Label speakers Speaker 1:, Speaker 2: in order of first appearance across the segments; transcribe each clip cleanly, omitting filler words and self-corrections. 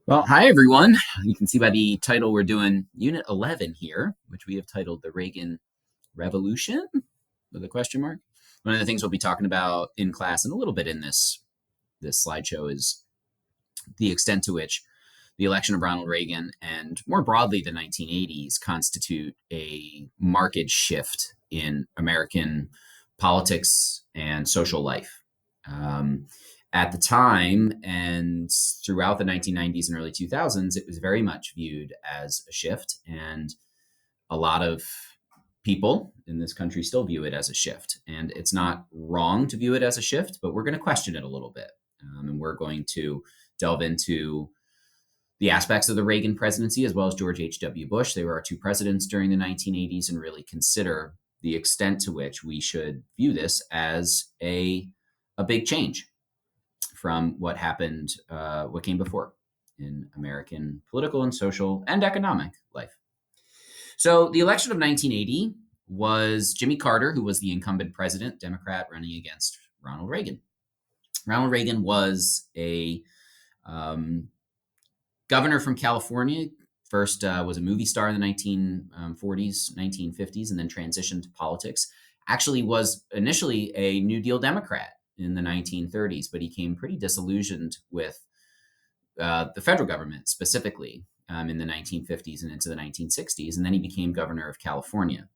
Speaker 1: Well, hi everyone. You can see by the title we're doing Unit 11 here, which we have titled The Reagan Revolution with a question mark. One of the things we'll be talking about in class and a little bit in this slideshow is the extent to which the election of Ronald Reagan and more broadly the 1980s constitute a marked shift in American politics and social life. At the time and throughout the 1990s and early 2000s, it was very much viewed as a shift. And a lot of people in this country still view it as a shift. And it's not wrong to view it as a shift, but we're going to question it a little bit. And we're going to delve into the aspects of the Reagan presidency as well as George H.W. Bush. They were our two presidents during the 1980s, and really consider the extent to which we should view this as a big change from what happened, what came before in American political and social and economic life. So the election of 1980 was Jimmy Carter, who was the incumbent president, Democrat, running against Ronald Reagan. Ronald Reagan was a governor from California. First was a movie star in the 1940s, 1950s, and then transitioned to politics. Actually was initially a New Deal Democrat in the 1930s, but he became pretty disillusioned with the federal government specifically in the 1950s and into the 1960s, and then he became governor of California.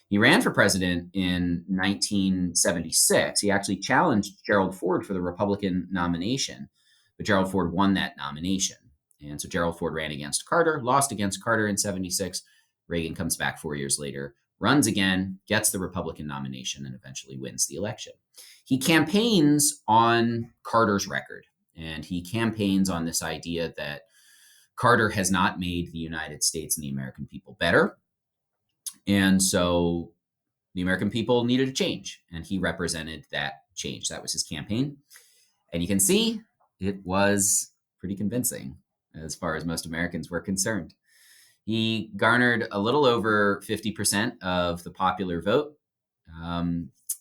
Speaker 1: He ran for president in 1976. He actually challenged Gerald Ford for the Republican nomination, but Gerald Ford won that nomination. And so Gerald Ford ran against Carter, lost against Carter in 76. Reagan comes back 4 years later, runs again, gets the Republican nomination, and eventually wins the election. He campaigns on Carter's record, and he campaigns on this idea that Carter has not made the United States and the American people better. And so the American people needed a change, and he represented that change. That was his campaign. And you can see it was pretty convincing as far as most Americans were concerned. He garnered a little over 50% of the popular vote,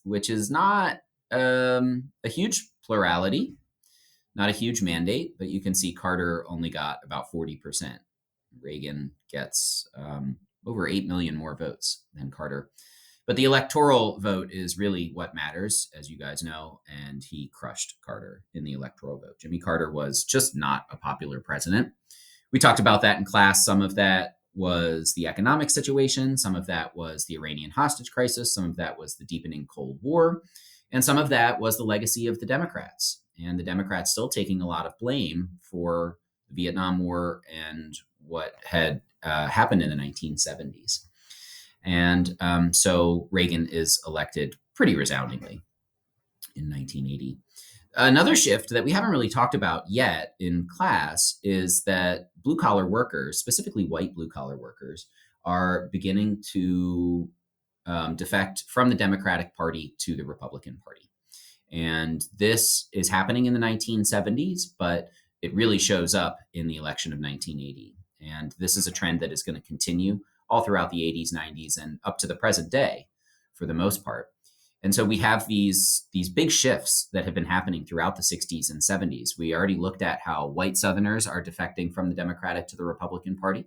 Speaker 1: which is not a huge plurality, not a huge mandate, but you can see Carter only got about 40%. Reagan gets over 8 million more votes than Carter. But the electoral vote is really what matters, as you guys know, and he crushed Carter in the electoral vote. Jimmy Carter was just not a popular president. We talked about that in class. Some of that was the economic situation. Some of that was the Iranian hostage crisis. Some of that was the deepening Cold War. And some of that was the legacy of the Democrats. And the Democrats still taking a lot of blame for the Vietnam War and what had happened in the 1970s. And so Reagan is elected pretty resoundingly in 1980. Another shift that we haven't really talked about yet in class is that blue-collar workers, specifically white blue-collar workers, are beginning to defect from the Democratic Party to the Republican Party. And this is happening in the 1970s, but it really shows up in the election of 1980. And this is a trend that is going to continue all throughout the 80s, 90s, and up to the present day for the most part. And so we have these big shifts that have been happening throughout the 60s and 70s. We already looked at how white Southerners are defecting from the Democratic to the Republican Party.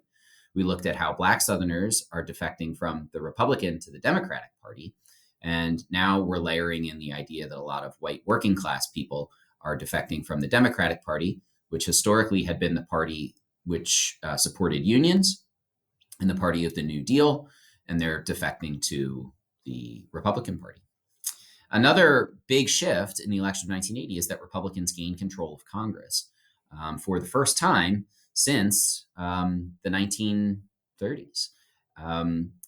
Speaker 1: We looked at how Black Southerners are defecting from the Republican to the Democratic Party. And now we're layering in the idea that a lot of white working class people are defecting from the Democratic Party, which historically had been the party which supported unions and the party of the New Deal, and they're defecting to the Republican Party. Another big shift in the election of 1980 is that Republicans gained control of Congress for the first time since the 1930s.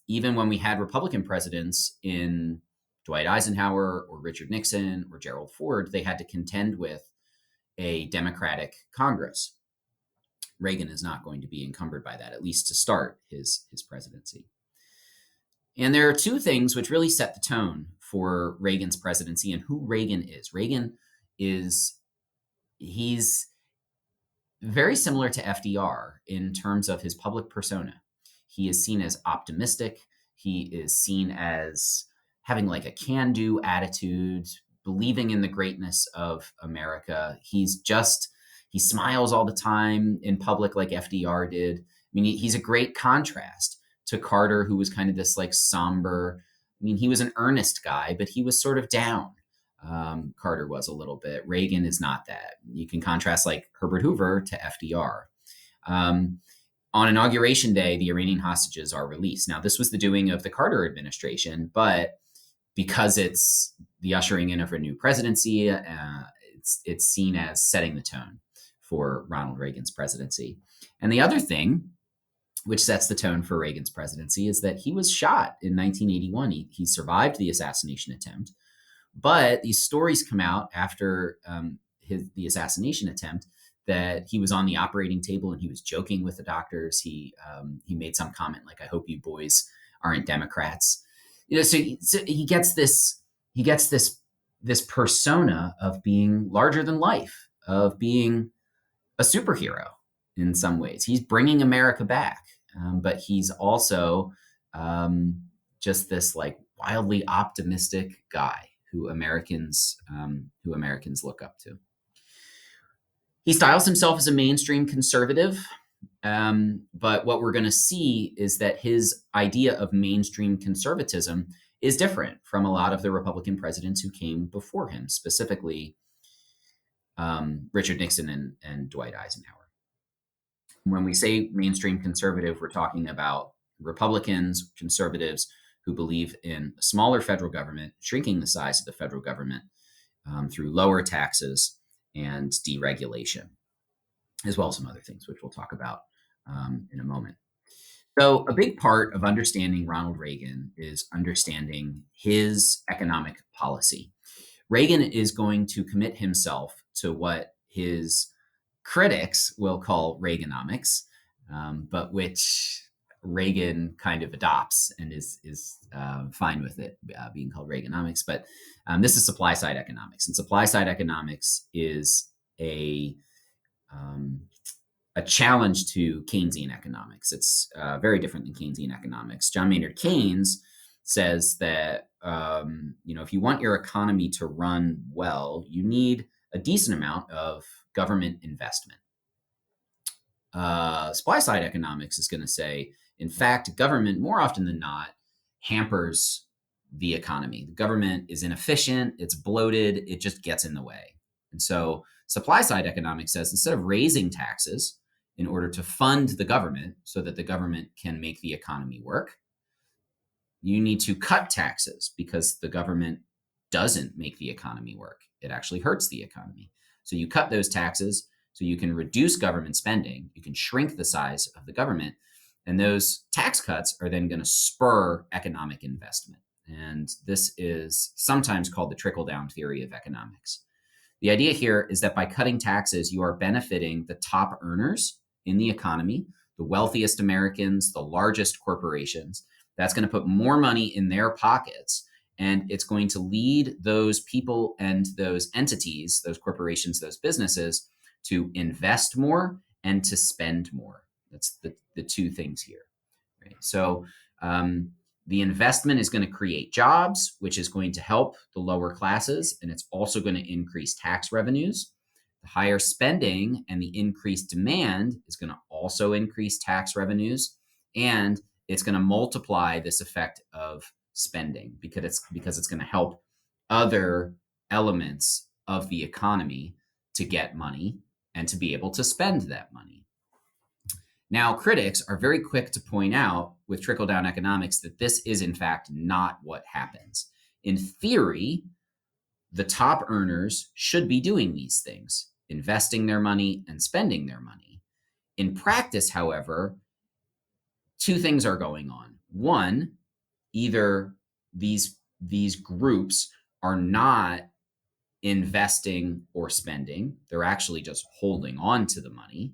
Speaker 1: Even when we had Republican presidents in Dwight Eisenhower or Richard Nixon or Gerald Ford, they had to contend with a Democratic Congress. Reagan is not going to be encumbered by that, at least to start his presidency. And there are two things which really set the tone for Reagan's presidency and who Reagan is. He's very similar to FDR in terms of his public persona. He is seen as optimistic. He is seen as having like a can-do attitude, believing in the greatness of America. He's He smiles all the time in public like FDR did. I mean, he's a great contrast to Carter, who was kind of this like somber. I mean, he was an earnest guy, but he was sort of down. Carter was a little bit. Reagan is not that. You can contrast like Herbert Hoover to FDR. On Inauguration Day, the Iranian hostages are released. Now, this was the doing of the Carter administration, but because it's the ushering in of a new presidency, it's seen as setting the tone for Ronald Reagan's presidency. And the other thing, which sets the tone for Reagan's presidency, is that he was shot in 1981. He survived the assassination attempt, but these stories come out after the assassination attempt that he was on the operating table and he was joking with the doctors. He made some comment like, "I hope you boys aren't Democrats." So he gets this persona of being larger than life, of being a superhero in some ways. He's bringing America back, but he's also just this like wildly optimistic guy who Americans look up to. He styles himself as a mainstream conservative, but what we're going to see is that his idea of mainstream conservatism is different from a lot of the Republican presidents who came before him, specifically Richard Nixon and Dwight Eisenhower. When we say mainstream conservative, we're talking about Republicans, conservatives who believe in a smaller federal government, shrinking the size of the federal government through lower taxes and deregulation, as well as some other things, which we'll talk about in a moment. So a big part of understanding Ronald Reagan is understanding his economic policy. Reagan is going to commit himself to what his critics will call Reaganomics, but which Reagan kind of adopts and is fine with it being called Reaganomics. But this is supply side economics, and supply side economics is a challenge to Keynesian economics. It's very different than Keynesian economics. John Maynard Keynes says that if you want your economy to run well, you need a decent amount of government investment. Supply side economics is going to say, in fact, government more often than not hampers the economy. The government is inefficient, it's bloated, it just gets in the way. And so supply side economics says instead of raising taxes in order to fund the government so that the government can make the economy work, you need to cut taxes because the government doesn't make the economy work. It actually hurts the economy. So you cut those taxes so you can reduce government spending, you can shrink the size of the government, and those tax cuts are then going to spur economic investment. And this is sometimes called the trickle-down theory of economics. The idea here is that by cutting taxes, you are benefiting the top earners in the economy, the wealthiest Americans, the largest corporations. That's going to put more money in their pockets, and it's going to lead those people and those entities, those corporations, those businesses to invest more and to spend more. That's the two things here. Right? So the investment is going to create jobs, which is going to help the lower classes, and it's also going to increase tax revenues. The higher spending and the increased demand is going to also increase tax revenues, and it's going to multiply this effect of spending because it's going to help other elements of the economy to get money and to be able to spend that money. Now, critics are very quick to point out with trickle-down economics that this is, in fact, not what happens. In theory, the top earners should be doing these things, investing their money and spending their money. In practice, however, two things are going on. One, either these groups are not investing or spending, they're actually just holding on to the money.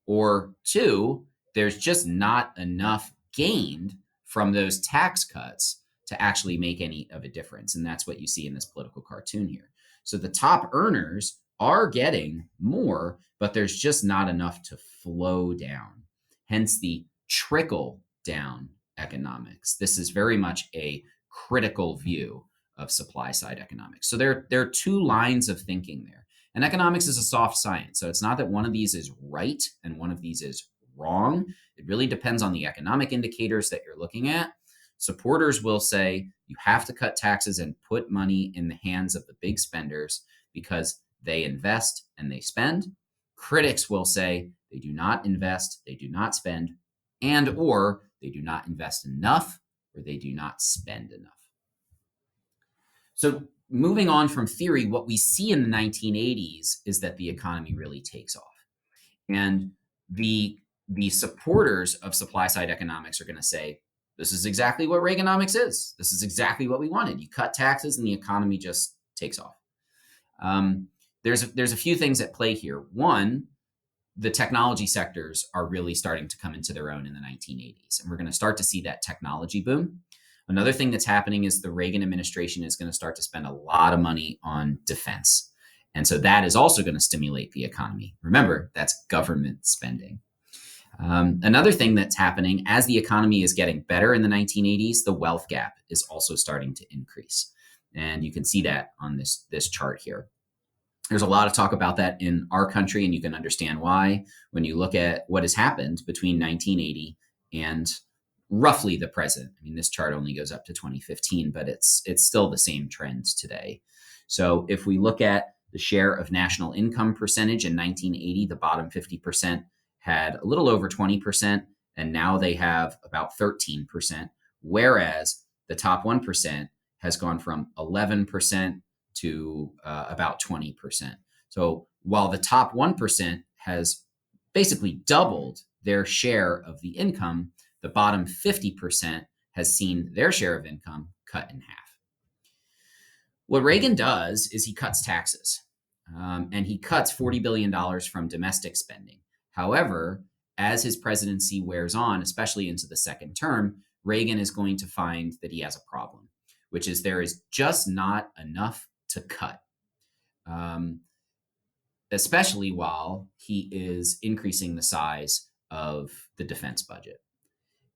Speaker 1: Or two, there's just not enough gained from those tax cuts to actually make any of a difference. And that's what you see in this political cartoon here. So the top earners are getting more, but there's just not enough to flow down. Hence the trickle down economics. This is very much a critical view of supply side economics. So there are two lines of thinking there. And economics is a soft science. So it's not that one of these is right and one of these is wrong. It really depends on the economic indicators that you're looking at. Supporters will say you have to cut taxes and put money in the hands of the big spenders because they invest and they spend. Critics will say they do not invest, they do not spend, and or they do not invest enough or they do not spend enough. So moving on from theory, what we see in the 1980s is that the economy really takes off. And the supporters of supply side economics are going to say, this is exactly what Reaganomics is. This is exactly what we wanted. You cut taxes and the economy just takes off. There's a few things at play here. One, the technology sectors are really starting to come into their own in the 1980s, and we're going to start to see that technology boom. Another thing that's happening is the Reagan administration is going to start to spend a lot of money on defense. And so that is also going to stimulate the economy. Remember, that's government spending. Another thing that's happening as the economy is getting better in the 1980s, the wealth gap is also starting to increase. And you can see that on this chart here. There's a lot of talk about that in our country, and you can understand why when you look at what has happened between 1980 and roughly the present. I mean, this chart only goes up to 2015, but it's still the same trends today. So if we look at the share of national income percentage in 1980, the bottom 50% had a little over 20%, and now they have about 13%, whereas the top 1% has gone from 11% to about 20%. So while the top 1% has basically doubled their share of the income, the bottom 50% has seen their share of income cut in half. What Reagan does is he cuts taxes, and he cuts $40 billion from domestic spending. However, as his presidency wears on, especially into the second term, Reagan is going to find that he has a problem, which is there is just not enough to cut, especially while he is increasing the size of the defense budget.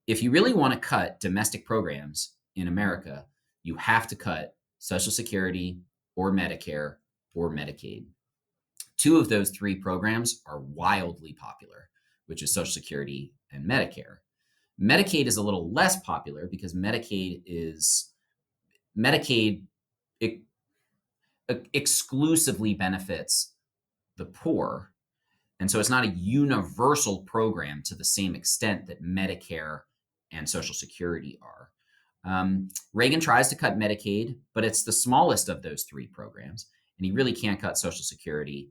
Speaker 1: If you really want to cut domestic programs in America, you have to cut Social Security or Medicare or Medicaid. Two of those three programs are wildly popular, which is Social Security and Medicare. Medicaid is a little less popular because Medicaid exclusively benefits the poor. And so it's not a universal program to the same extent that Medicare and Social Security are. Reagan tries to cut Medicaid, but it's the smallest of those three programs. And he really can't cut Social Security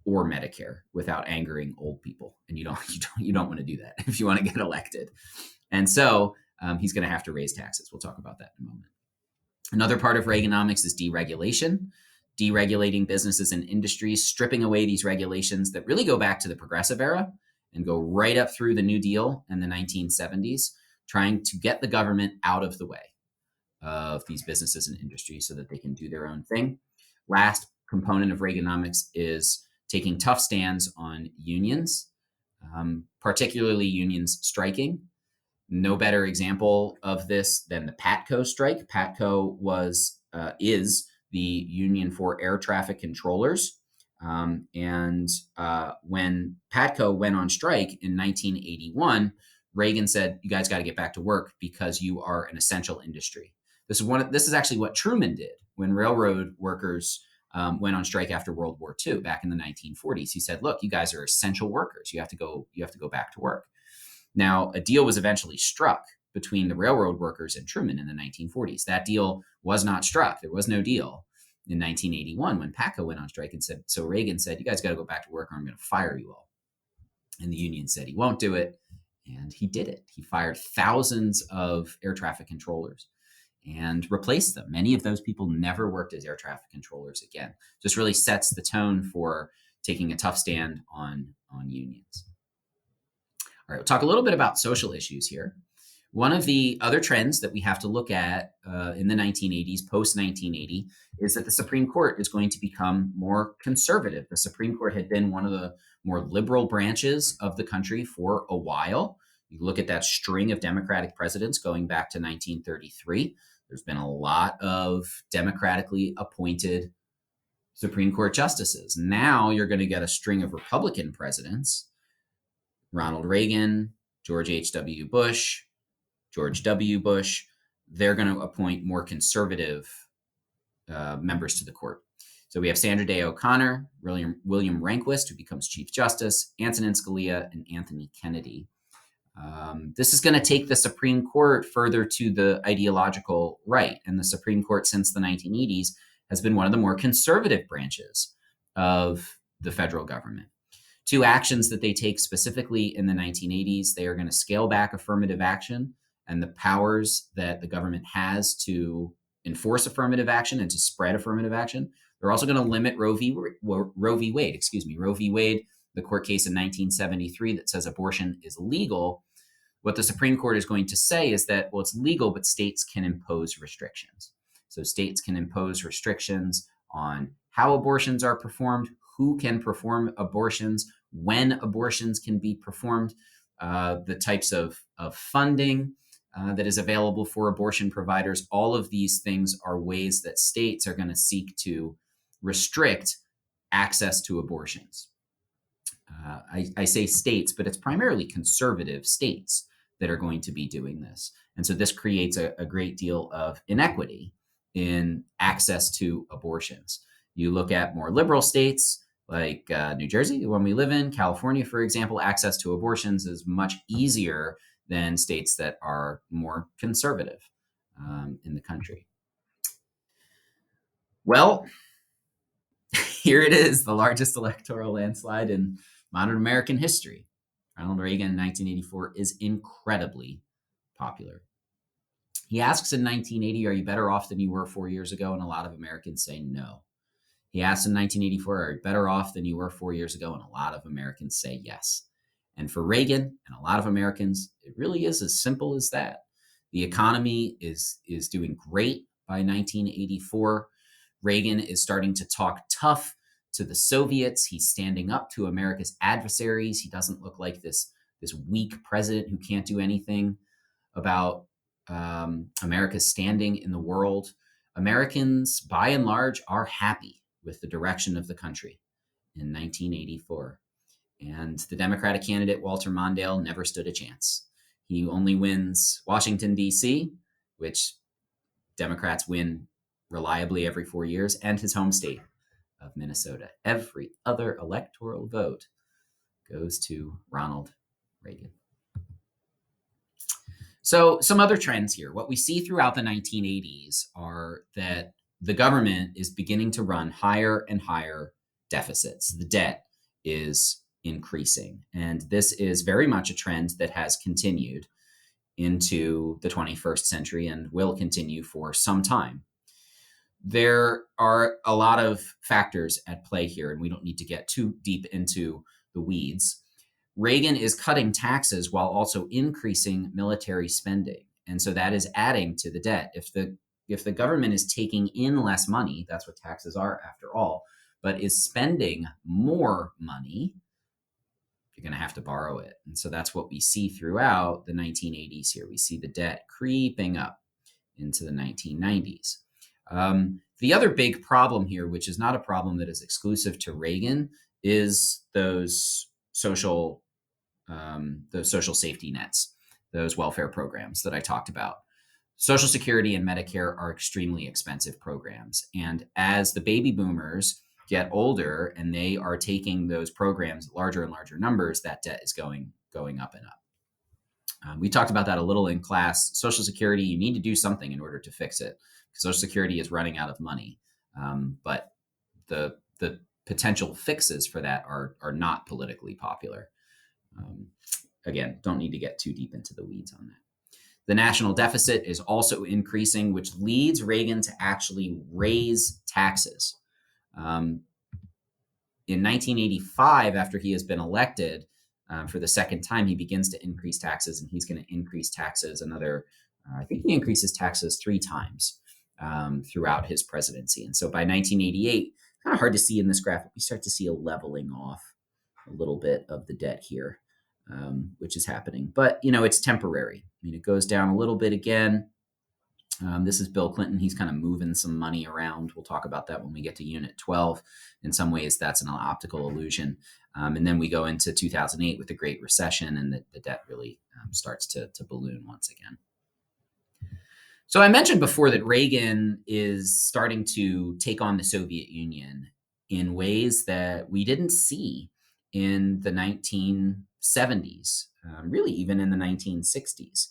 Speaker 1: or Medicare without angering old people. And you don't want to do that if you want to get elected. And so he's going to have to raise taxes. We'll talk about that in a moment. Another part of Reaganomics is deregulation, deregulating businesses and industries, stripping away these regulations that really go back to the Progressive era and go right up through the New Deal in the 1970s, trying to get the government out of the way of these businesses and industries so that they can do their own thing. Last component of Reaganomics is taking tough stands on unions, particularly unions striking. No better example of this than the PATCO strike. PATCO is the union for air traffic controllers. When PATCO went on strike in 1981, Reagan said, you guys got to get back to work because you are an essential industry. This is actually what Truman did when railroad workers went on strike after World War II back in the 1940s. He said, look, you guys are essential workers. You have to go back to work. Now, a deal was eventually struck between the railroad workers and Truman in the 1940s. That deal was not struck. There was no deal in 1981 when PATCO went on strike and said, so Reagan said, you guys got to go back to work or I'm going to fire you all. And the union said he won't do it. And he did it. He fired thousands of air traffic controllers and replaced them. Many of those people never worked as air traffic controllers again. Just really sets the tone for taking a tough stand on unions. All right, we'll talk a little bit about social issues here. One of the other trends that we have to look at in the 1980s, post-1980, is that the Supreme Court is going to become more conservative. The Supreme Court had been one of the more liberal branches of the country for a while. You look at that string of Democratic presidents going back to 1933. There's been a lot of democratically appointed Supreme Court justices. Now you're going to get a string of Republican presidents: Ronald Reagan, George H.W. Bush, George W. Bush. They're going to appoint more conservative members to the court. So we have Sandra Day O'Connor, William Rehnquist, who becomes Chief Justice, Antonin Scalia, and Anthony Kennedy. This is going to take the Supreme Court further to the ideological right. And the Supreme Court since the 1980s has been one of the more conservative branches of the federal government. Two actions that they take specifically in the 1980s: they are going to scale back affirmative action and the powers that the government has to enforce affirmative action and to spread affirmative action. They're also going to limit Roe v. Wade, the court case in 1973 that says abortion is legal. What the Supreme Court is going to say is that, well, it's legal, but states can impose restrictions. So states can impose restrictions on how abortions are performed, who can perform abortions, when abortions can be performed, the types of funding that is available for abortion providers. All of these things are ways that states are going to seek to restrict access to abortions. I say states, but it's primarily conservative states that are going to be doing this. And so this creates a great deal of inequity in access to abortions. You look at more liberal states like New Jersey, the one we live in, California, for example, access to abortions is much easier than states that are more conservative in the country. Well, here it is, the largest electoral landslide in modern American history. Ronald Reagan in 1984 is incredibly popular. He asks in 1980, "Are you better off than you were 4 years ago?" And a lot of Americans say no. He asks in 1984, "Are you better off than you were 4 years ago?" And a lot of Americans say yes. And for Reagan and a lot of Americans, it really is as simple as that. The economy is doing great by 1984. Reagan is starting to talk tough to the Soviets. He's standing up to America's adversaries. He doesn't look like this weak president who can't do anything about America's standing in the world. Americans, by and large, are happy with the direction of the country in 1984. And the Democratic candidate, Walter Mondale, never stood a chance. He only wins Washington, D.C., which Democrats win reliably every 4 years, and his home state of Minnesota. Every other electoral vote goes to Ronald Reagan. So some other trends here. What we see throughout the 1980s are that the government is beginning to run higher and higher deficits. The debt is increasing. And this is very much a trend that has continued into the 21st century and will continue for some time. There are a lot of factors at play here, and we don't need to get too deep into the weeds. Reagan is cutting taxes while also increasing military spending. And so that is adding to the debt. If the government is taking in less money, that's what taxes are after all, but is spending more money, you're going to have to borrow it. And so that's what we see throughout the 1980s here. We see the debt creeping up into the 1990s. The other big problem here, which is not a problem that is exclusive to Reagan, is those social safety nets, those welfare programs that I talked about. Social Security and Medicare are extremely expensive programs. And as the baby boomers get older and they are taking those programs larger and larger numbers, that debt is going up and up. We talked about that a little in class. Social Security, you need to do something in order to fix it. Social Security is running out of money. But the potential fixes for that are not politically popular. Again, don't need to get too deep into the weeds on that. The national deficit is also increasing, which leads Reagan to actually raise taxes. In 1985, after he has been elected for the second time, he begins to increase taxes, and he's going to increase taxes another, I think he increases taxes 3 times throughout his presidency. And so by 1988, kind of hard to see in this graph, but we start to see a leveling off a little bit of the debt here, which is happening. But, it's temporary. It goes down a little bit again. This is Bill Clinton. He's kind of moving some money around. We'll talk about that when we get to Unit 12. In some ways, that's an optical illusion. And then we go into 2008 with the Great Recession, and the debt really starts to balloon once again. So I mentioned before that Reagan is starting to take on the Soviet Union in ways that we didn't see in the 1970s, really even in the 1960s.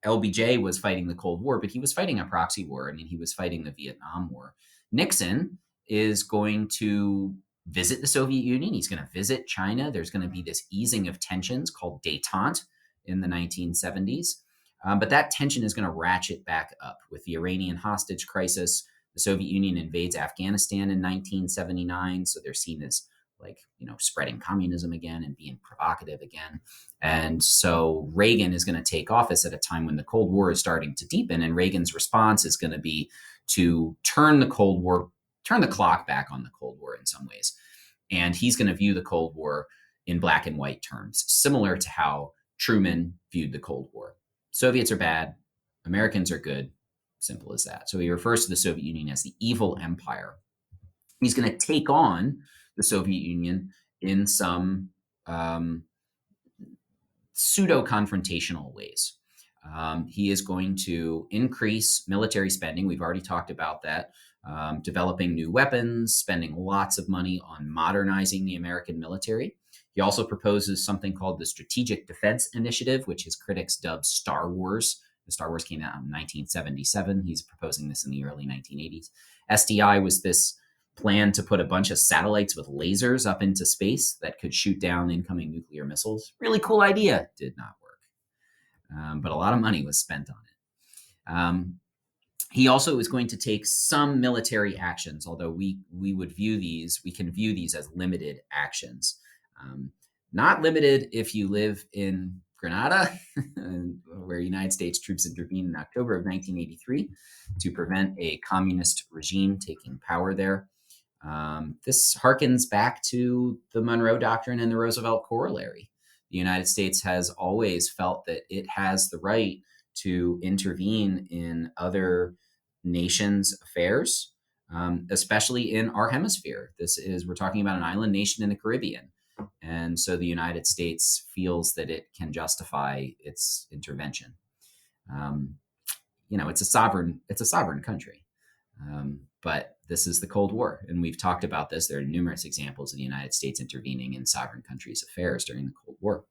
Speaker 1: LBJ was fighting the Cold War, but he was fighting a proxy war. I mean, he was fighting the Vietnam War. Nixon is going to visit the Soviet Union. He's going to visit China. There's going to be this easing of tensions called détente in the 1970s. But that tension is going to ratchet back up with the Iranian hostage crisis. The Soviet Union invades Afghanistan in 1979. So they're seen as spreading communism again and being provocative again. And so Reagan is going to take office at a time when the Cold War is starting to deepen. And Reagan's response is going to be to turn the clock back on the Cold War in some ways. And he's going to view the Cold War in black and white terms, similar to how Truman viewed the Cold War. Soviets are bad, Americans are good, simple as that. So he refers to the Soviet Union as the evil empire. He's going to take on the Soviet Union in some pseudo-confrontational ways. He is going to increase military spending. We've already talked about that. Developing new weapons, spending lots of money on modernizing the American military. He also proposes something called the Strategic Defense Initiative, which his critics dubbed Star Wars. The Star Wars came out in 1977. He's proposing this in the early 1980s. SDI was this plan to put a bunch of satellites with lasers up into space that could shoot down incoming nuclear missiles. Really cool idea. Did not work. But a lot of money was spent on it. He also is going to take some military actions, although we can view these as limited actions. Not limited if you live in Grenada, where United States troops intervened in October of 1983 to prevent a communist regime taking power there. This harkens back to the Monroe Doctrine and the Roosevelt Corollary. The United States has always felt that it has the right to intervene in other nations' affairs, especially in our hemisphere. We're talking about an island nation in the Caribbean. And so the United States feels that it can justify its intervention. It's a sovereign country. But this is the Cold War, and we've talked about this. There are numerous examples of the United States intervening in sovereign countries' affairs during the Cold War.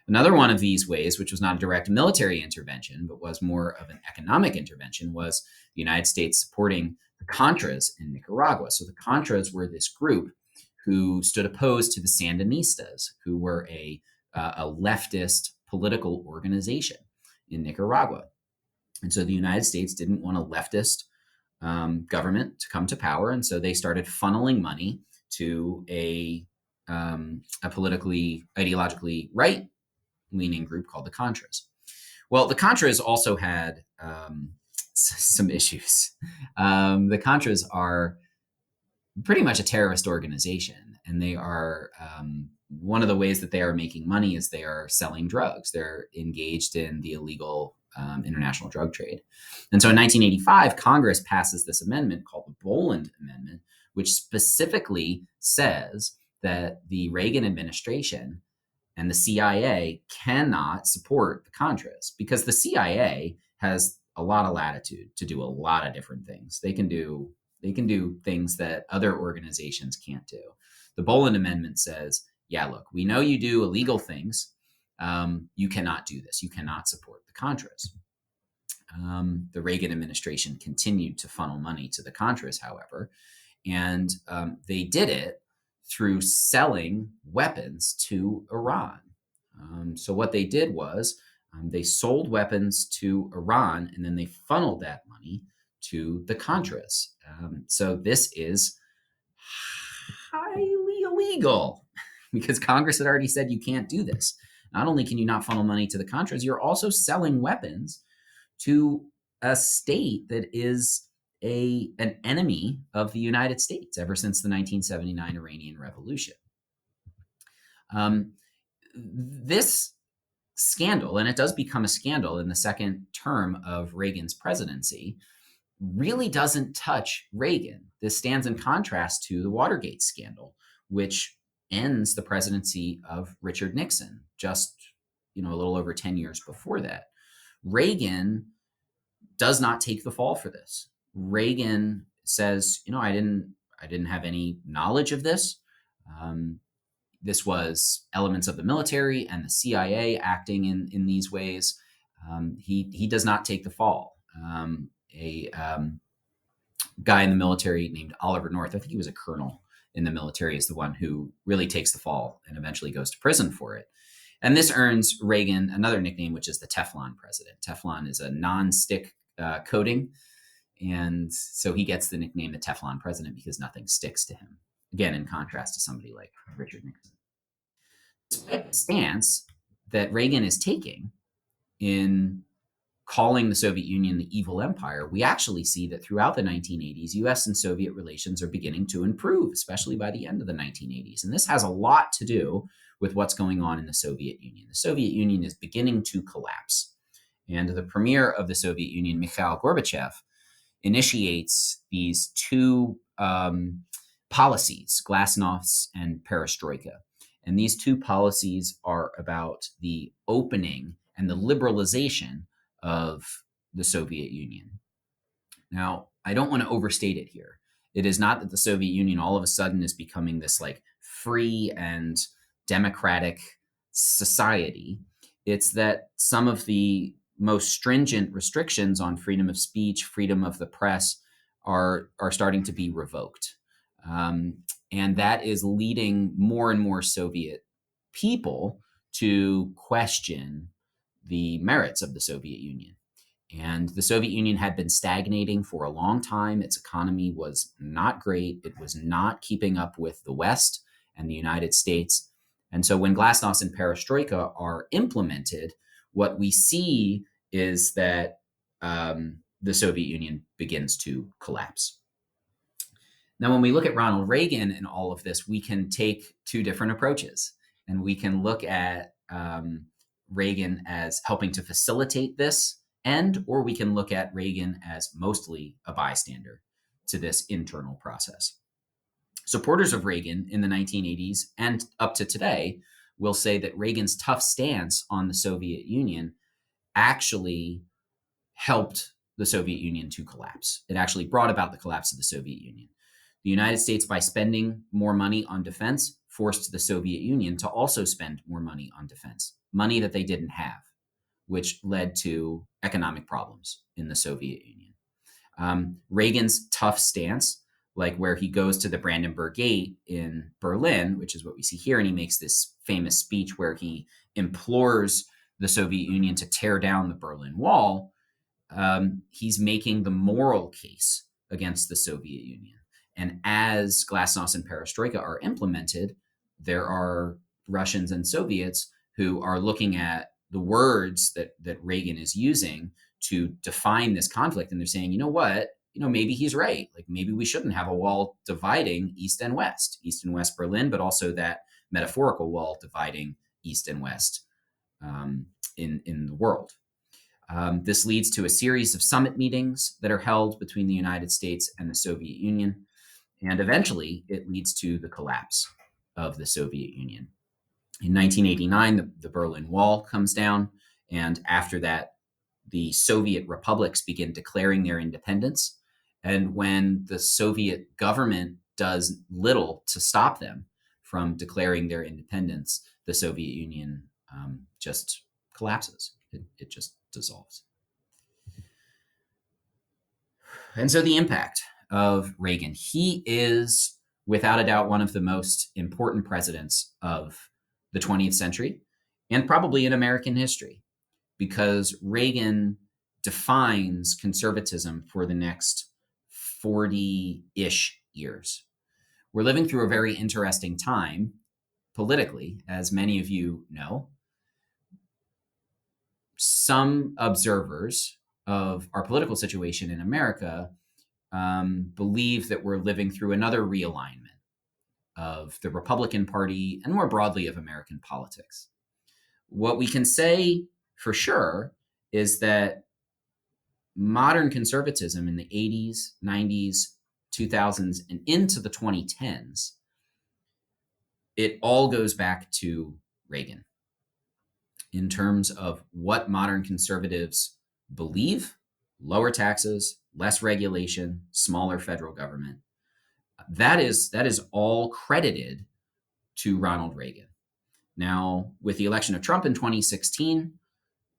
Speaker 1: Another one of these ways, which was not a direct military intervention, but was more of an economic intervention, was the United States supporting the Contras in Nicaragua. So the Contras were this group who stood opposed to the Sandinistas, who were a leftist political organization in Nicaragua. And so the United States didn't want a leftist government to come to power, and so they started funneling money to a politically, ideologically right-leaning group called the Contras. Well, the Contras also had some issues. The Contras are pretty much a terrorist organization, and they are one of the ways that they are making money is they are selling drugs. They're engaged in the illegal international drug trade. And so in 1985, Congress passes this amendment called the Boland Amendment, which specifically says that the Reagan administration and the CIA cannot support the Contras because the CIA has a lot of latitude to do a lot of different things. They can do things that other organizations can't do. The Boland Amendment says, yeah, look, we know you do illegal things. You cannot do this. You cannot support the Contras. The Reagan administration continued to funnel money to the Contras, however, and they did it through selling weapons to Iran. So what they did was they sold weapons to Iran, and then they funneled that money to the Contras. So this is highly illegal because Congress had already said you can't do this. Not only can you not funnel money to the Contras, you're also selling weapons to a state that is an enemy of the United States ever since the 1979 Iranian Revolution. This scandal, and it does become a scandal in the second term of Reagan's presidency, really doesn't touch Reagan. This stands in contrast to the Watergate scandal, which ends the presidency of Richard Nixon just, a little over 10 years before that. Reagan does not take the fall for this. Reagan says, I didn't have any knowledge of this. This was elements of the military and the CIA acting in these ways. He does not take the fall. A guy in the military named Oliver North, I think he was a colonel in the military, is the one who really takes the fall and eventually goes to prison for it. And this earns Reagan another nickname, which is the Teflon president. Teflon is a non-stick coating. And so he gets the nickname the Teflon president because nothing sticks to him. Again, in contrast to somebody like Richard Nixon. Despite the stance that Reagan is taking in calling the Soviet Union the evil empire, we actually see that throughout the 1980s, US and Soviet relations are beginning to improve, especially by the end of the 1980s. And this has a lot to do with what's going on in the Soviet Union. The Soviet Union is beginning to collapse. And the premier of the Soviet Union, Mikhail Gorbachev, initiates these two policies, glasnost and perestroika. And these two policies are about the opening and the liberalization of the Soviet Union. Now, I don't want to overstate it here. It is not that the Soviet Union all of a sudden is becoming this like free and democratic society. It's that some of the most stringent restrictions on freedom of speech, freedom of the press are starting to be revoked. And that is leading more and more Soviet people to question the merits of the Soviet Union. And the Soviet Union had been stagnating for a long time. Its economy was not great. It was not keeping up with the West and the United States. And so when glasnost and perestroika are implemented, what we see is that the Soviet Union begins to collapse. Now, when we look at Ronald Reagan and all of this, we can take two different approaches. And we can look at Reagan as helping to facilitate this end, or we can look at Reagan as mostly a bystander to this internal process. Supporters of Reagan in the 1980s and up to today will say that Reagan's tough stance on the Soviet Union actually helped the Soviet Union to collapse. It actually brought about the collapse of the Soviet Union. The United States, by spending more money on defense, forced the Soviet Union to also spend more money on defense, money that they didn't have, which led to economic problems in the Soviet Union. Reagan's tough stance, like where he goes to the Brandenburg Gate in Berlin, which is what we see here, and he makes this famous speech where he implores the Soviet Union to tear down the Berlin Wall. He's making the moral case against the Soviet Union. And as glasnost and perestroika are implemented, there are Russians and Soviets who are looking at the words that Reagan is using to define this conflict. And they're saying, you know what, maybe he's right. Like maybe we shouldn't have a wall dividing East and West Berlin, but also that metaphorical wall dividing East and West in the world. This leads to a series of summit meetings that are held between the United States and the Soviet Union. And eventually, it leads to the collapse of the Soviet Union. In 1989, the Berlin Wall comes down. And after that, the Soviet republics begin declaring their independence. And when the Soviet government does little to stop them from declaring their independence, the Soviet Union just collapses. It just dissolves. And so the impact of Reagan, he is without a doubt one of the most important presidents of the 20th century and probably in American history, because Reagan defines conservatism for the next 40-ish years. We're living through a very interesting time politically, as many of you know. Some observers of our political situation in America believe that we're living through another realignment of the Republican Party and more broadly of American politics. What we can say for sure is that modern conservatism in the 80s, 90s, 2000s, and into the 2010s, it all goes back to Reagan in terms of what modern conservatives believe: lower taxes, less regulation, smaller federal government. That is all credited to Ronald Reagan. Now, with the election of Trump in 2016,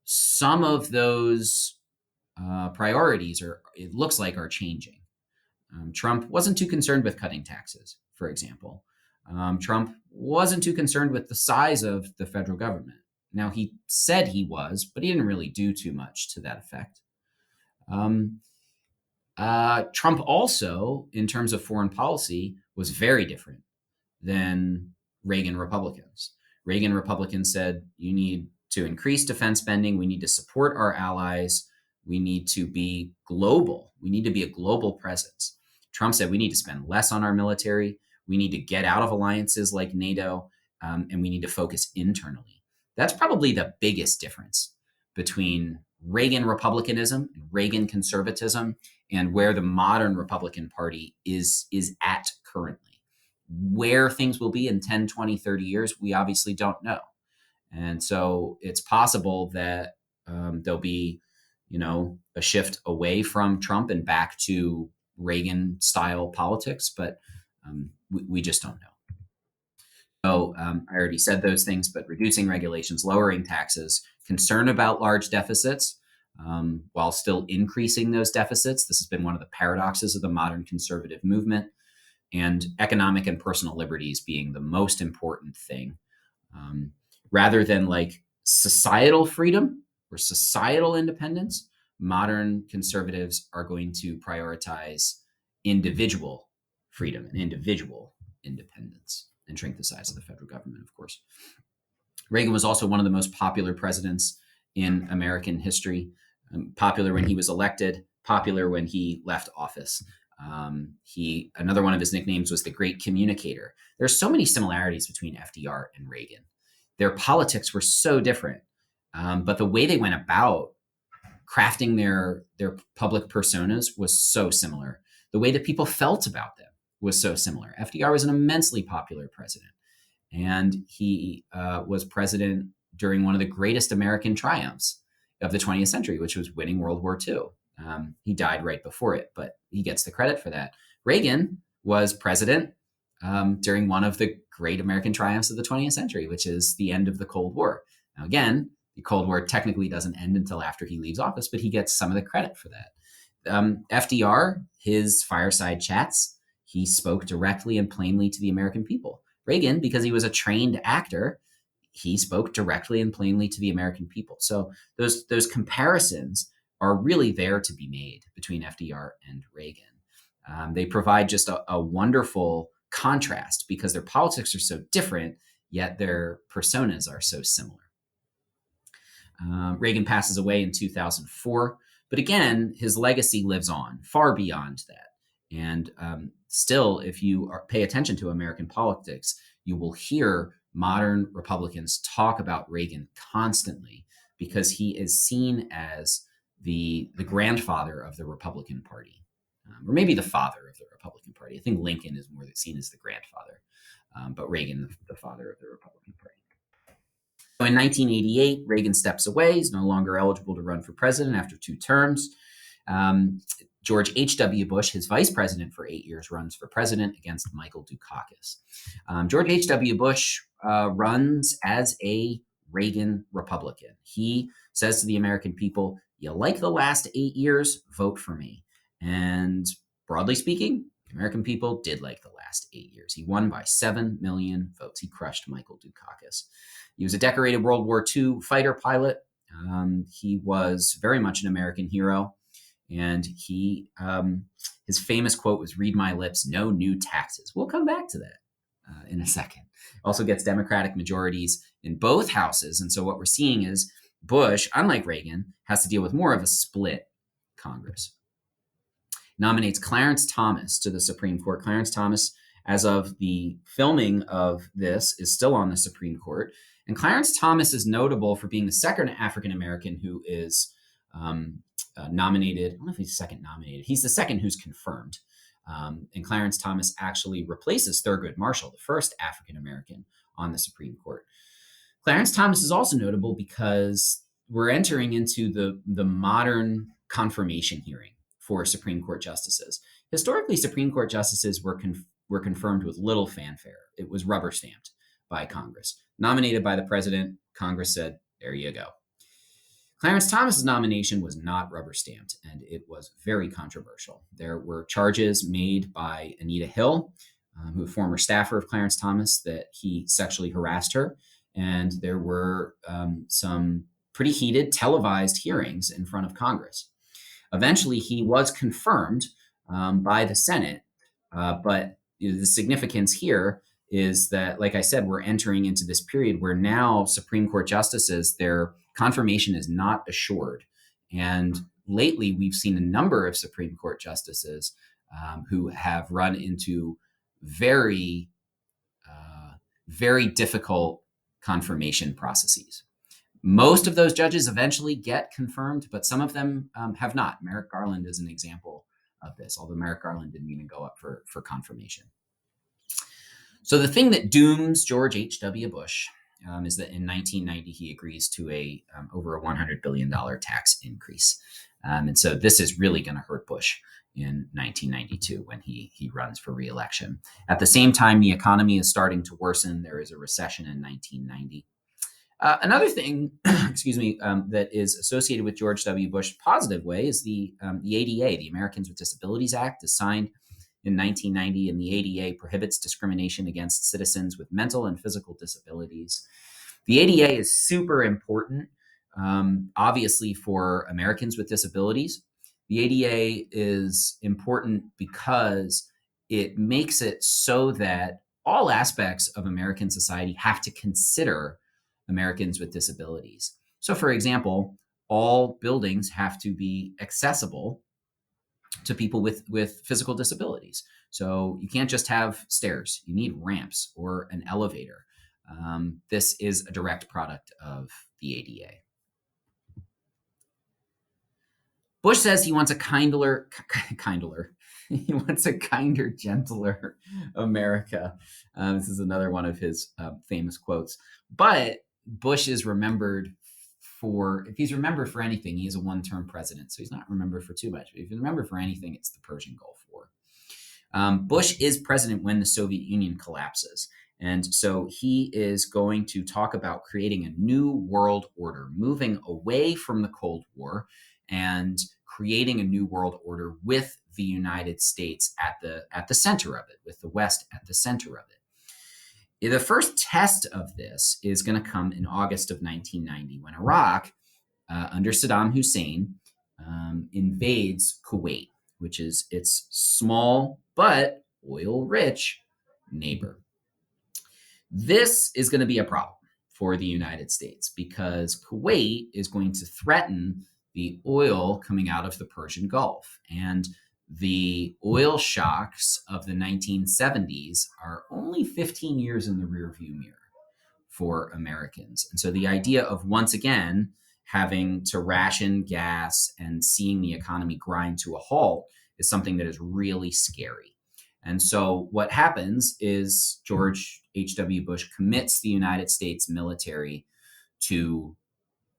Speaker 1: some of those priorities it looks like, are changing. Trump wasn't too concerned with cutting taxes, for example. Trump wasn't too concerned with the size of the federal government. Now, he said he was, but he didn't really do too much to that effect. Um, Trump also, in terms of foreign policy, was very different than Reagan Republicans. Reagan Republicans said, you need to increase defense spending. We need to support our allies. We need to be global. We need to be a global presence. Trump said, we need to spend less on our military. We need to get out of alliances like NATO, and we need to focus internally. That's probably the biggest difference between Reagan Republicanism and Reagan conservatism and where the modern Republican Party is at currently. Where things will be in 10, 20, 30 years, we obviously don't know. And so it's possible that there'll be, a shift away from Trump and back to Reagan style politics, but we just don't know. So I already said those things, but reducing regulations, lowering taxes, concern about large deficits, while still increasing those deficits. This has been one of the paradoxes of the modern conservative movement, and economic and personal liberties being the most important thing. Rather than like societal freedom or societal independence, modern conservatives are going to prioritize individual freedom and individual independence and shrink the size of the federal government, of course. Reagan was also one of the most popular presidents in American history. Popular when he was elected, popular when he left office. Another one of his nicknames was the Great Communicator. There's so many similarities between FDR and Reagan. Their politics were so different, but the way they went about crafting their public personas was so similar. The way that people felt about them was so similar. FDR was an immensely popular president, and he was president during one of the greatest American triumphs of the 20th century, which was winning World War II. He died right before it, but he gets the credit for that. Reagan was president during one of the great American triumphs of the 20th century, which is the end of the Cold War. Now, again, the Cold War technically doesn't end until after he leaves office, but he gets some of the credit for that. FDR, his fireside chats, he spoke directly and plainly to the American people. Reagan, because he was a trained actor, he spoke directly and plainly to the American people. So those comparisons are really there to be made between FDR and Reagan. They provide just a wonderful contrast because their politics are so different, yet their personas are so similar. Reagan passes away in 2004, but again, his legacy lives on far beyond that. And still, if you pay attention to American politics, you will hear modern Republicans talk about Reagan constantly because he is seen as the grandfather of the Republican Party, or maybe the father of the Republican Party. I think Lincoln is more seen as the grandfather, but Reagan, the father of the Republican Party. So in 1988, Reagan steps away. He's no longer eligible to run for president after 2 terms. George H.W. Bush, his vice president for 8 years, runs for president against Michael Dukakis. George H.W. Bush runs as a Reagan Republican. He says to the American people, you like the last 8 years, vote for me. And broadly speaking, the American people did like the last 8 years. He won by 7 million votes. He crushed Michael Dukakis. He was a decorated World War II fighter pilot. He was very much an American hero. And his famous quote was, "Read my lips, no new taxes." We'll come back to that in a second. Also gets Democratic majorities in both houses. And so what we're seeing is Bush, unlike Reagan, has to deal with more of a split Congress. Nominates Clarence Thomas to the Supreme Court. Clarence Thomas as of the filming of this, is still on the Supreme Court. And Clarence Thomas is notable for being the second African American who is nominated. I don't know if he's second nominated. He's the second who's confirmed. And Clarence Thomas actually replaces Thurgood Marshall, the first African American on the Supreme Court. Clarence Thomas is also notable because we're entering into the modern confirmation hearing for Supreme Court justices. Historically, Supreme Court justices were confirmed with little fanfare. It was rubber stamped by Congress. Nominated by the president, Congress said, there you go. Clarence Thomas's nomination was not rubber stamped, and it was very controversial. There were charges made by Anita Hill, who was a former staffer of Clarence Thomas, that he sexually harassed her. And there were some pretty heated televised hearings in front of Congress. Eventually, he was confirmed by the Senate, but the significance here is that, like I said, we're entering into this period where now Supreme Court justices, their confirmation is not assured. And lately, we've seen a number of Supreme Court justices who have run into very, very difficult confirmation processes. Most of those judges eventually get confirmed, but some of them have not. Merrick Garland is an example of this, although Merrick Garland didn't even go up for confirmation. So the thing that dooms George H.W. Bush is that in 1990, he agrees to over a $100 billion tax increase. And so this is really going to hurt Bush in 1992 when he runs for re-election. At the same time, the economy is starting to worsen. There is a recession in 1990. Another thing, that is associated with George W. Bush positive way is the ADA, the Americans with Disabilities Act, is signed in 1990, and the ADA prohibits discrimination against citizens with mental and physical disabilities. The ADA is super important, obviously, for Americans with disabilities. The ADA is important because it makes it so that all aspects of American society have to consider Americans with disabilities. So, for example, all buildings have to be accessible to people with physical disabilities. So you can't just have stairs. You need ramps or an elevator. This is a direct product of the ADA. Bush says he wants a kinder, he wants a kinder, gentler America. This is another one of his famous quotes. But Bush is remembered if he's remembered for anything, he is a one-term president, so he's not remembered for too much. But if you remember for anything, it's the Persian Gulf War. Bush is president when the Soviet Union collapses. And so he is going to talk about creating a new world order, moving away from the Cold War and creating a new world order with the United States at the center of it, with the West at the center of it. The first test of this is going to come in August of 1990 when Iraq, under Saddam Hussein, invades Kuwait, which is its small but oil-rich neighbor. This is going to be a problem for the United States because Kuwait is going to threaten the oil coming out of the Persian Gulf. And the oil shocks of the 1970s are only 15 years in the rearview mirror for Americans. And so the idea of once again having to ration gas and seeing the economy grind to a halt is something that is really scary. And so what happens is George H.W. Bush commits the United States military to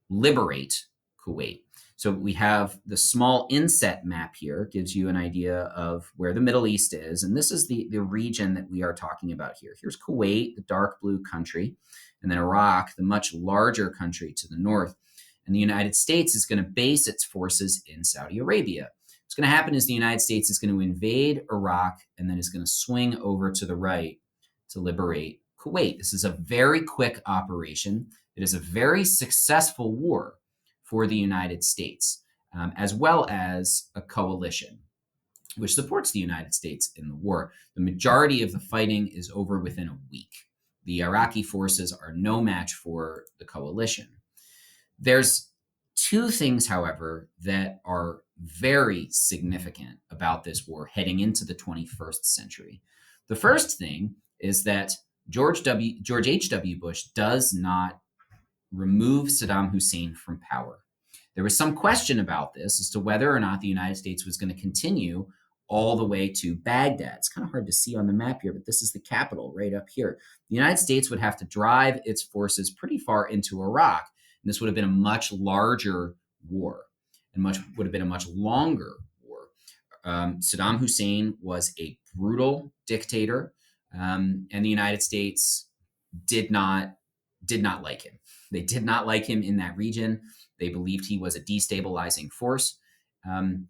Speaker 1: liberate Kuwait. So we have the small inset map here, gives you an idea of where the Middle East is. And this is the region that we are talking about here. Here's Kuwait, the dark blue country, and then Iraq, the much larger country to the north. And the United States is going to base its forces in Saudi Arabia. What's going to happen is the United States is going to invade Iraq and then is going to swing over to the right to liberate Kuwait. This is a very quick operation. It is a very successful war for the United States, as well as a coalition which supports the United States in the war. The majority of the fighting is over within a week. The Iraqi forces are no match for the coalition. There's two things, however, that are very significant about this war heading into the 21st century. The first thing is that George H.W. Bush does not remove Saddam Hussein from power. There was some question about this as to whether or not the United States was going to continue all the way to Baghdad. It's kind of hard to see on the map here, but this is the capital right up here. The United States would have to drive its forces pretty far into Iraq, and this would have been a much larger war and would have been a much longer war. Saddam Hussein was a brutal dictator, and the United States did not like him. They did not like him in that region. They believed he was a destabilizing force, and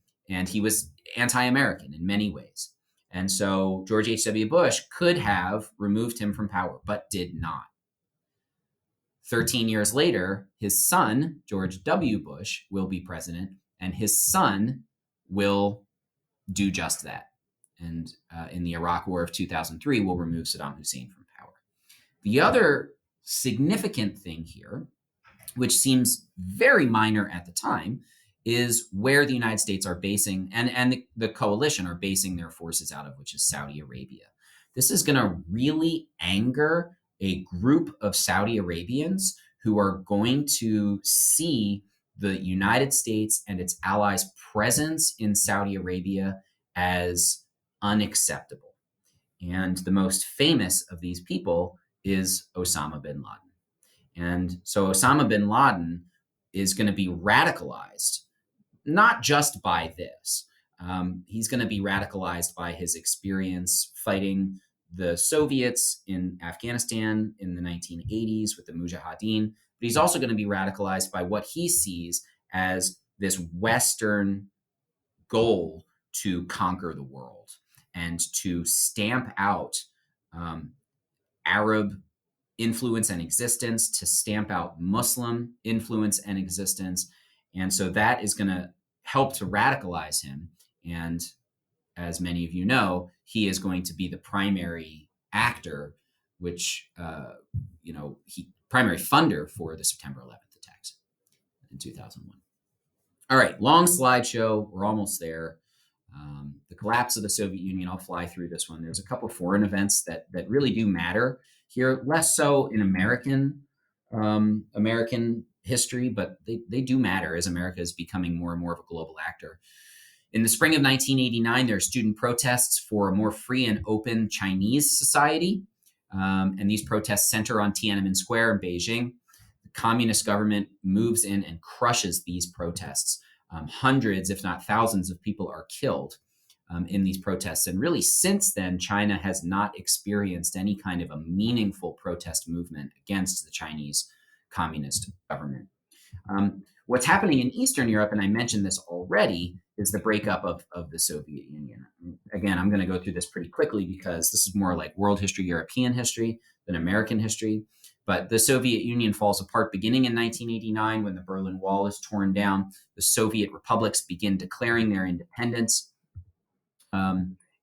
Speaker 1: he was anti-American in many ways. And so George H.W. Bush could have removed him from power, but did not. 13 years later, his son, George W. Bush, will be president, and his son will do just that. And in the Iraq War of 2003, will remove Saddam Hussein from power. The other significant thing here, which seems very minor at the time, is where the United States are basing, and the coalition are basing their forces out of, which is Saudi Arabia. This is going to really anger a group of Saudi Arabians who are going to see the United States and its allies' presence in Saudi Arabia as unacceptable. And the most famous of these people is Osama bin Laden. And so Osama bin Laden is going to be radicalized, not just by this. He's going to be radicalized by his experience fighting the Soviets in Afghanistan in the 1980s with the Mujahideen. But he's also going to be radicalized by what he sees as this Western goal to conquer the world and to stamp out Arab influence and existence, to stamp out Muslim influence and existence. And so that is going to help to radicalize him. And as many of you know, he is going to be the primary actor, which, primary funder for the September 11th attacks in 2001. All right, long slideshow. We're almost there. The collapse of the Soviet Union, I'll fly through this one. There's a couple foreign events that really do matter here, less so in American history, but they do matter as America is becoming more and more of a global actor. In the spring of 1989, there are student protests for a more free and open Chinese society, and these protests center on Tiananmen Square in Beijing. The communist government moves in and crushes these protests. Hundreds, if not thousands, of people are killed in these protests. And really, since then, China has not experienced any kind of a meaningful protest movement against the Chinese communist government. What's happening in Eastern Europe, and I mentioned this already, is the breakup of the Soviet Union. Again, I'm going to go through this pretty quickly because this is more like world history, European history than American history. But the Soviet Union falls apart beginning in 1989 when the Berlin Wall is torn down. The Soviet republics begin declaring their independence.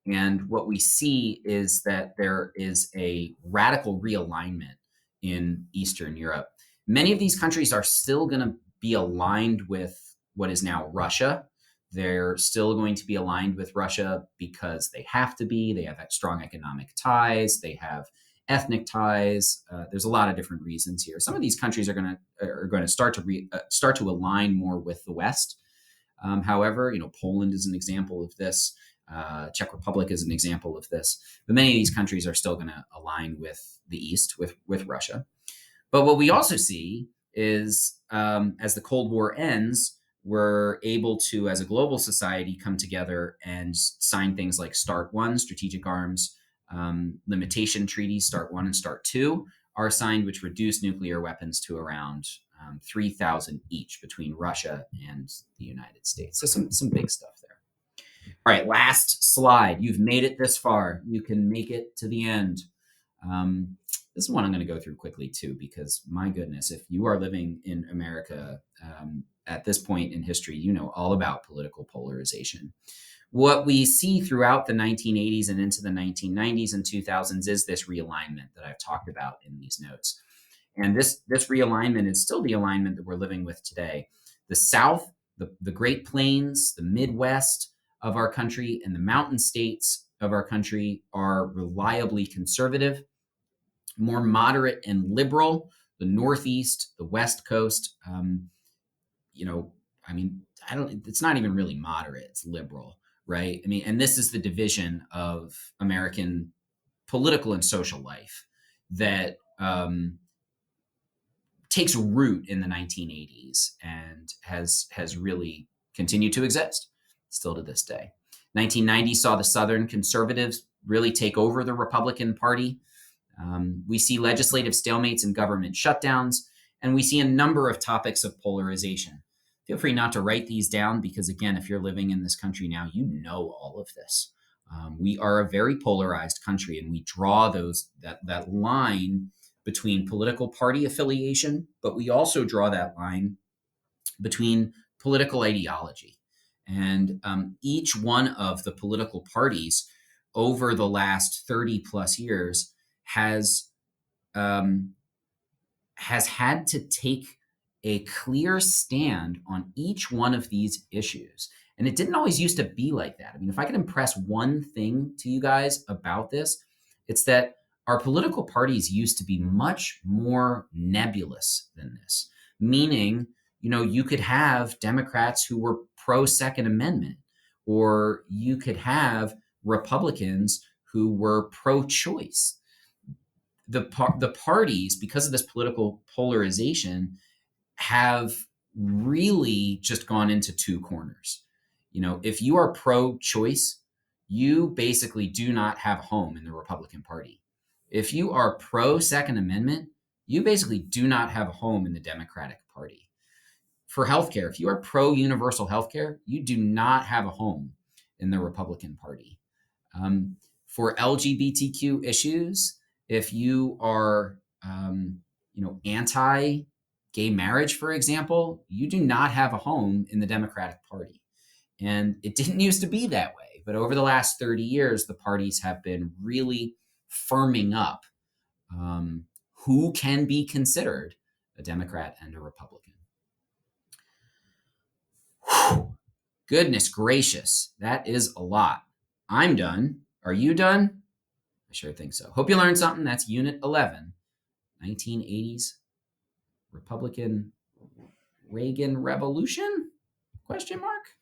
Speaker 1: And what we see is that there is a radical realignment in Eastern Europe. Many of these countries are still going to be aligned with what is now Russia. They're still going to be aligned with Russia because they have to be. They have strong economic ties. They have ethnic ties. There's a lot of different reasons here. Some of these countries are going to start to align more with the West. However, Poland is an example of this. Czech Republic is an example of this. But many of these countries are still going to align with the East, with Russia. But what we also see is as the Cold War ends, we're able to, as a global society, come together and sign things like START 1, Strategic Arms Limitation Treaties. START 1 and START 2 are signed, which reduce nuclear weapons to around 3,000 each between Russia and the United States. So some big stuff there. All right, last slide. You've made it this far. You can make it to the end. This is one I'm going to go through quickly too, because my goodness, if you are living in America at this point in history, you know all about political polarization. What we see throughout the 1980s and into the 1990s and 2000s is this realignment that I've talked about in these notes. And this realignment is still the alignment that we're living with today. The South, the Great Plains, the Midwest of our country, and the mountain states of our country are reliably conservative, more moderate and liberal, the Northeast, the West Coast. You know, I mean, it's not even really moderate, it's liberal, right? I mean, and this is the division of American political and social life that takes root in the 1980s and has really continued to exist still to this day. 1990 saw the Southern conservatives really take over the Republican Party. We see legislative stalemates and government shutdowns, and we see a number of topics of polarization. Feel free not to write these down because, again, if you're living in this country now, you know all of this. We are a very polarized country, and we draw that line between political party affiliation, but we also draw that line between political ideology. And each one of the political parties over the last 30 plus years has had to take a clear stand on each one of these issues. And it didn't always used to be like that. I mean, if I could impress one thing to you guys about this, it's that our political parties used to be much more nebulous than this, meaning, you know, you could have Democrats who were pro Second Amendment, or you could have Republicans who were pro choice. The parties, because of this political polarization, have really just gone into two corners. You know, if you are pro choice, you basically do not have a home in the Republican Party. If you are pro Second Amendment, you basically do not have a home in the Democratic Party. For healthcare, if you are pro universal healthcare, you do not have a home in the Republican Party. For LGBTQ issues, if you are, anti-gay marriage, for example, you do not have a home in the Democratic Party. And it didn't used to be that way. But over the last 30 years, the parties have been really firming up who can be considered a Democrat and a Republican. Whew. Goodness gracious, that is a lot. I'm done. Are you done? I sure think so. Hope you learned something. That's Unit 11, 1980s Republican Reagan Revolution? Question mark?